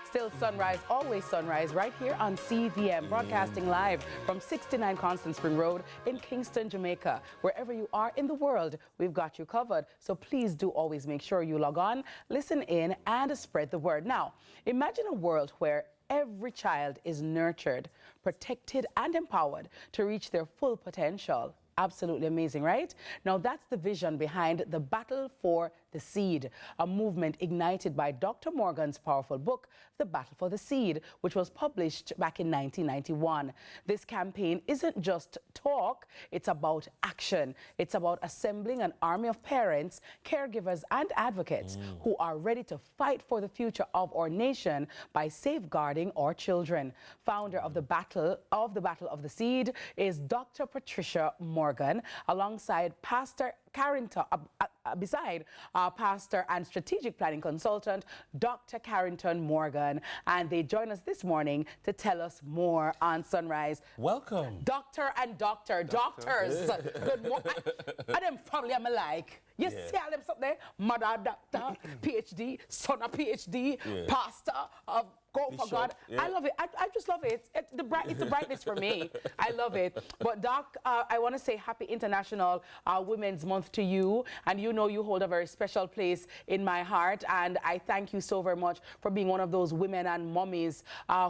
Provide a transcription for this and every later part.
Still sunrise, always sunrise, right here on CVM, broadcasting live from 69 Constant Spring Road in Kingston, Jamaica. Wherever you are in the world, we've got you covered. So please do always make sure you log on, listen in, and spread the word. Now, imagine a world where every child is nurtured, protected, and empowered to reach their full potential. Absolutely amazing, right? Now, that's the vision behind the Battle for the Seed, a movement ignited by Dr. Morgan's powerful book, The Battle for the Seed, which was published back in 1991. This campaign isn't just talk, it's about action. It's about assembling an army of parents, caregivers, and advocates who are ready to fight for the future of our nation by safeguarding our children. Founder of the Battle of the Seed is Dr. Patricia Morgan, alongside Pastor Carrington, beside Pastor and Strategic Planning Consultant, Dr. Carrington Morgan. And they join us this morning to tell us more on Sunrise. Welcome. Doctors. Good morning. And them family I'm like. You see all them stuff there? Mother doctor, PhD, son of PhD, pastor of Go for God. I love it. I just love it. It's the brightness for me. I love it. But Doc, I want to say Happy International Women's Month to you. And you know you hold a very special place in my heart. And I thank you so very much for being one of those women and mommies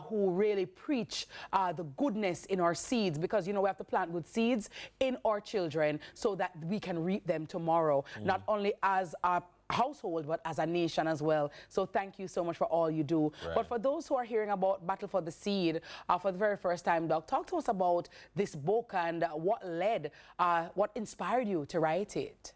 who really preach the goodness in our seeds. Because, you know, we have to plant good seeds in our children so that we can reap them tomorrow. Not only as a household, but as a nation as well. So thank you so much for all you do. Right. But for those who are hearing about Battle for the Seed for the very first time, Doc, talk to us about this book and what inspired you to write it.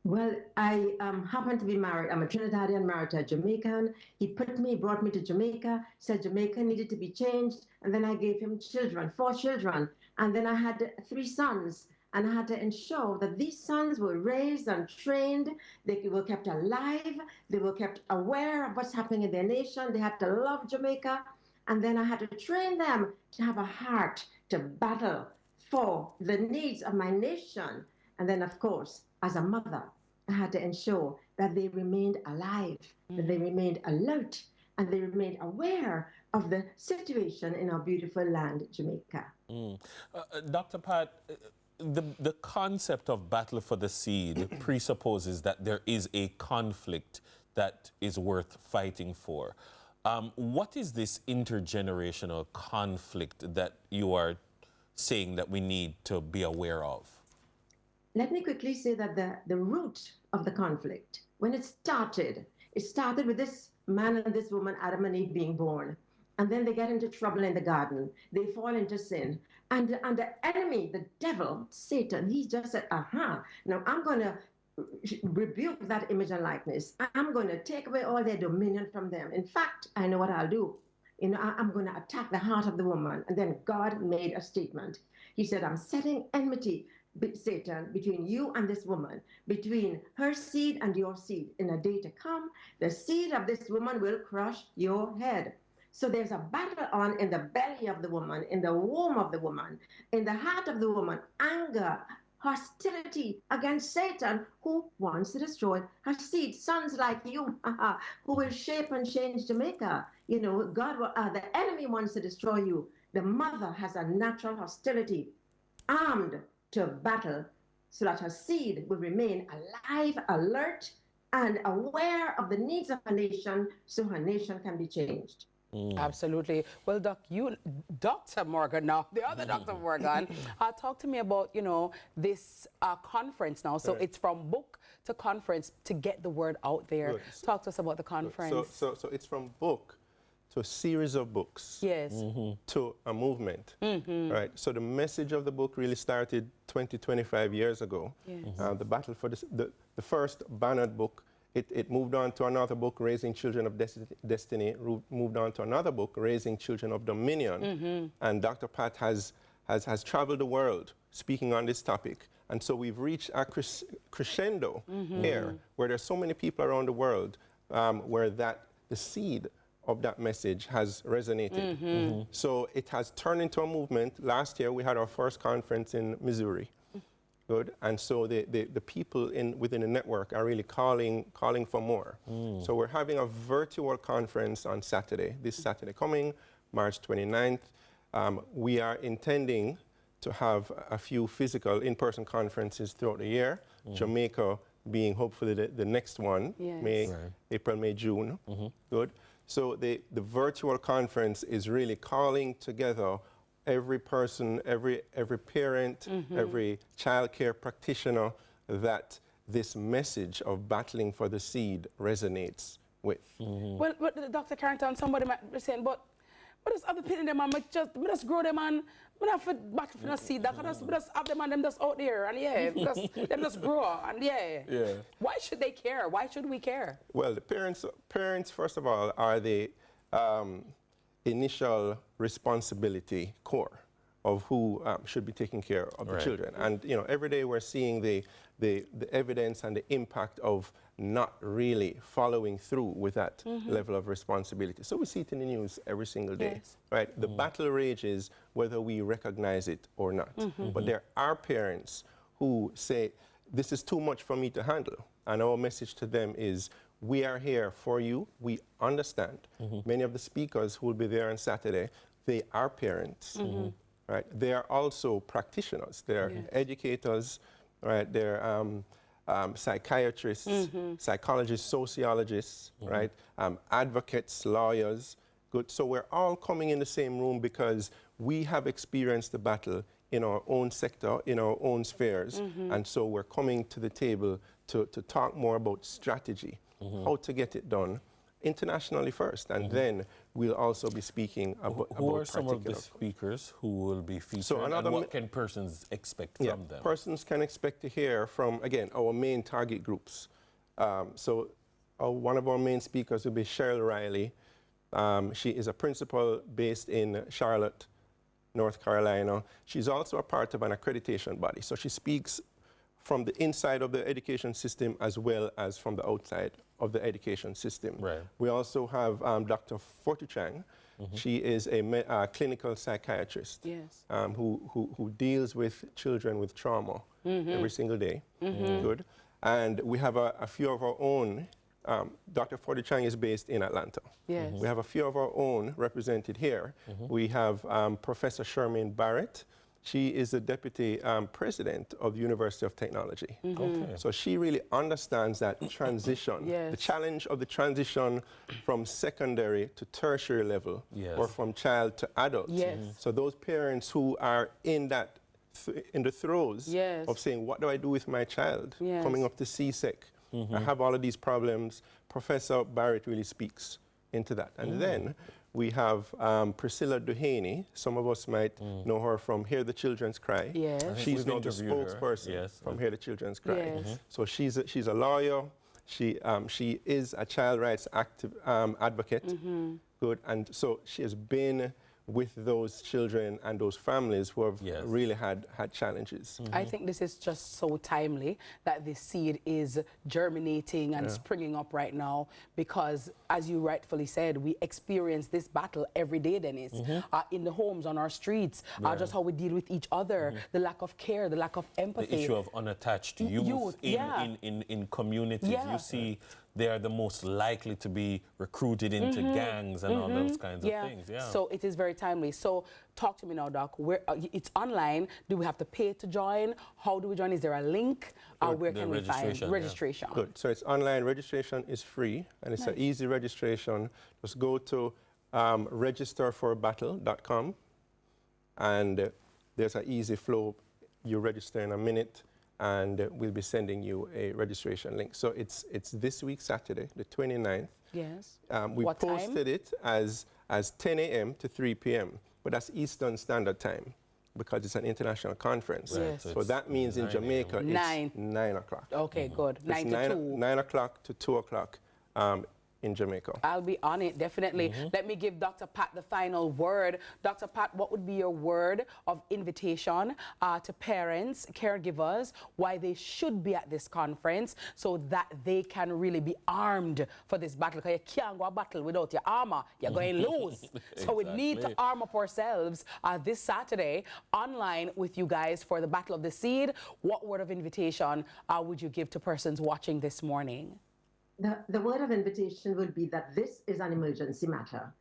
Well, I happen to be married. I'm a Trinidadian married to a Jamaican. He brought me to Jamaica, said Jamaica needed to be changed. And then I gave him 4 children. And then I had 3 sons. And I had to ensure that these sons were raised and trained, they were kept alive, they were kept aware of what's happening in their nation, they had to love Jamaica, and then I had to train them to have a heart to battle for the needs of my nation. And then, of course, as a mother, I had to ensure that they remained alive, that they remained alert, and they remained aware of the situation in our beautiful land, Jamaica. Dr. Pat, the concept of Battle for the Seed presupposes that there is a conflict that is worth fighting for. What is this intergenerational conflict that you are saying that we need to be aware of? Let me quickly say that the root of the conflict, when it started with this man and this woman, Adam and Eve, being born. And then they get into trouble in the garden. They fall into sin. And the enemy, the devil, Satan, he just said, now I'm going to rebuke that image and likeness. I'm going to take away all their dominion from them. In fact, I know what I'll do. You know, I'm going to attack the heart of the woman. And then God made a statement. He said, I'm setting enmity, Satan, between you and this woman, between her seed and your seed. In a day to come, the seed of this woman will crush your head. So there's a battle on in the belly of the woman, in the womb of the woman, in the heart of the woman, anger, hostility against Satan, who wants to destroy her seed. Sons like you, who will shape and change Jamaica. You know, the enemy wants to destroy you. The mother has a natural hostility, armed to battle, so that her seed will remain alive, alert, and aware of the needs of her nation, so her nation can be changed. Absolutely. Well, Dr. Morgan now, the other Dr. Morgan, talk to me about, you know, this conference now. So it's from book to conference to get the word out there. Good. Talk to us about the conference. So it's from book to a series of books. Yes. To a movement. Right. So the message of the book really started 25 years ago. Yes. The battle for the first bannered book. It moved on to another book, Raising Children of Destiny, moved on to another book, Raising Children of Dominion. And Dr. Pat has traveled the world speaking on this topic. And so we've reached a crescendo here, where there's so many people around the world where the seed of that message has resonated. So it has turned into a movement. Last year, we had our first conference in Missouri. Good, and so the people within the network are really calling for more. So we're having a virtual conference on Saturday, this Saturday coming, March 29th. We are intending to have a few physical in-person conferences throughout the year, Jamaica being hopefully the next one, Yes. April, May, June. Good. So the virtual conference is really calling together every person, every parent, every child care practitioner that this message of battling for the seed resonates with. Well, but Dr. Carrington, somebody might be saying, but there's other people in them, and we just grow them, and we have to battle for the seed. We just have them and them just out there, and them just grow, and Why should they care? Why should we care? Well, the parents first of all, are the initial responsibility core of who should be taking care of the children. And every day we're seeing the evidence and the impact of not really following through with that level of responsibility. So we see it in the news every single day, right? The battle rages whether we recognize it or not. But there are parents who say, this is too much for me to handle. And our message to them is, we are here for you. We understand. Many of the speakers who will be there on Saturday, they are parents, right? They are also practitioners. They're educators, right? They're psychiatrists, psychologists, sociologists, right? Advocates, lawyers. Good. So we're all coming in the same room because we have experienced the battle in our own sector, in our own spheres. And so we're coming to the table to talk more about strategy, how to get it done internationally first, and then we'll also be speaking about Who are some of the speakers who will be featured, and what can persons expect from them? Persons can expect to hear from, again, our main target groups. One of our main speakers will be Cheryl Riley. She is a principal based in Charlotte, North Carolina. She's also a part of an accreditation body, so she speaks from the inside of the education system as well as from the outside of the education system. We also have Dr. Fortuchang. She is a clinical psychiatrist who deals with children with trauma every single day. Good. And we have a few of our own. Dr. Fortuchang is based in Atlanta. We have a few of our own represented here. We have Professor Charmaine Barrett. She is the deputy president of the University of Technology. So she really understands that transition, the challenge of the transition from secondary to tertiary level, or from child to adult. So those parents who are in that in the throes of saying, what do I do with my child coming up to CSEC? I have all of these problems. Professor Barrett really speaks into that. And then we have Priscilla Duhaney. Some of us might know her from Hear the Children's Cry. She's now the spokesperson from Hear the Children's Cry. So she's a lawyer. She is a child rights advocate. Good. And so she has been with those children and those families who have really had challenges. I think this is just so timely that this seed is germinating and springing up right now, because as you rightfully said, we experience this battle every day, Dennis, in the homes, on our streets, just how we deal with each other, the lack of care, the lack of empathy. The issue of unattached youth in communities. You see, they are the most likely to be recruited into gangs and all those kinds of things. So it is very timely. So talk to me now, Doc. Where it's online? Do we have to pay to join? How do we join? Is there a link? Where can we find registration? Good. So it's online. Registration is free, and it's an easy registration. Just go to registerforbattle.com, and there's an easy flow. You register in a minute, and we'll be sending you a registration link. So it's this week, Saturday, the 29th. We posted it as 10 a.m. to 3 p.m., but that's Eastern Standard Time because it's an international conference. So that means in Jamaica, it's 9 o'clock. Okay, good. 9 to 2. 9 o'clock to 2 o'clock in Jamaica. I'll be on it, definitely. Let me give Dr. Pat the final word. Dr. Pat, what would be your word of invitation to parents, caregivers, why they should be at this conference so that they can really be armed for this battle? Because you can't go a battle without your armor. You're going to lose. So we need to arm up ourselves this Saturday online with you guys for the Battle of the Seed. What word of invitation would you give to persons watching this morning? The word of invitation would be that this is an emergency matter.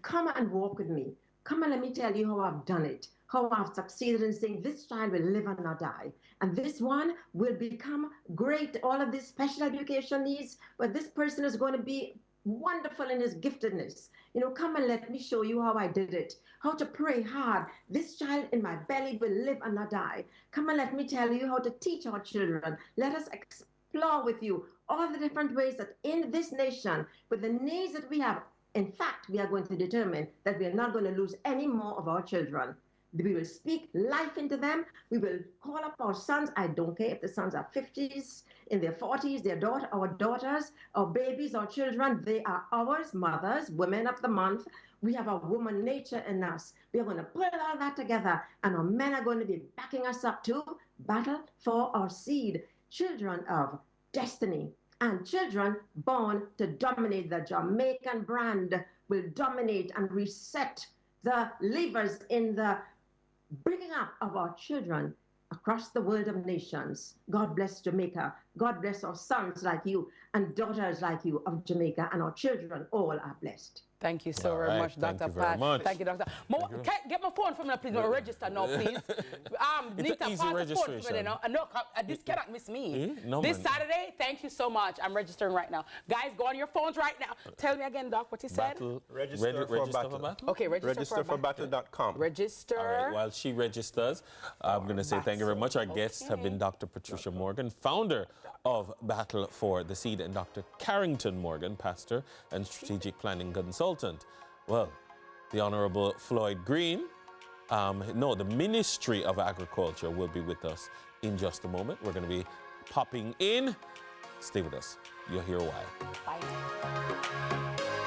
Come and walk with me. Come and let me tell you how I've done it, how I've succeeded in saying this child will live and not die. And this one will become great, all of this special education needs, but this person is going to be wonderful in his giftedness. You know, come and let me show you how I did it, how to pray hard. This child in my belly will live and not die. Come and let me tell you how to teach our children. Let us explore with you all the different ways that in this nation, with the needs that we have, in fact, we are going to determine that we are not going to lose any more of our children. We will speak life into them. We will call up our sons. I don't care if the sons are 50s, in their 40s, our daughters, our babies, our children. They are ours, mothers, women of the month. We have a woman nature in us. We are going to put all that together, and our men are going to be backing us up to battle for our seed, children of destiny, and children born to dominate. The Jamaican brand will dominate and reset the levers in the bringing up of our children across the world of nations. God bless Jamaica. God bless our sons like you and daughters like you of Jamaica, and our children all are blessed. Thank you so very much, Dr. Pat. Thank you, Doctor. Get my phone from me, please. Register now, please. It's an easy registration. No, this cannot miss me. No, this Saturday, thank you so much. I'm registering right now. Guys, go on your phones right now. Tell me again, Doc, what you said. Register for battle. Okay, register for battle.com. Register. All right, while she registers, I'm going to say thank you very much. Our guests have been Dr. Patricia Morgan, founder of Battle for the Seed, and Dr. Carrington Morgan, pastor and strategic planning consultant. Well, the Honorable Floyd Green, the Ministry of Agriculture will be with us in just a moment. We're going to be popping in. Stay with us. You'll hear why. Bye.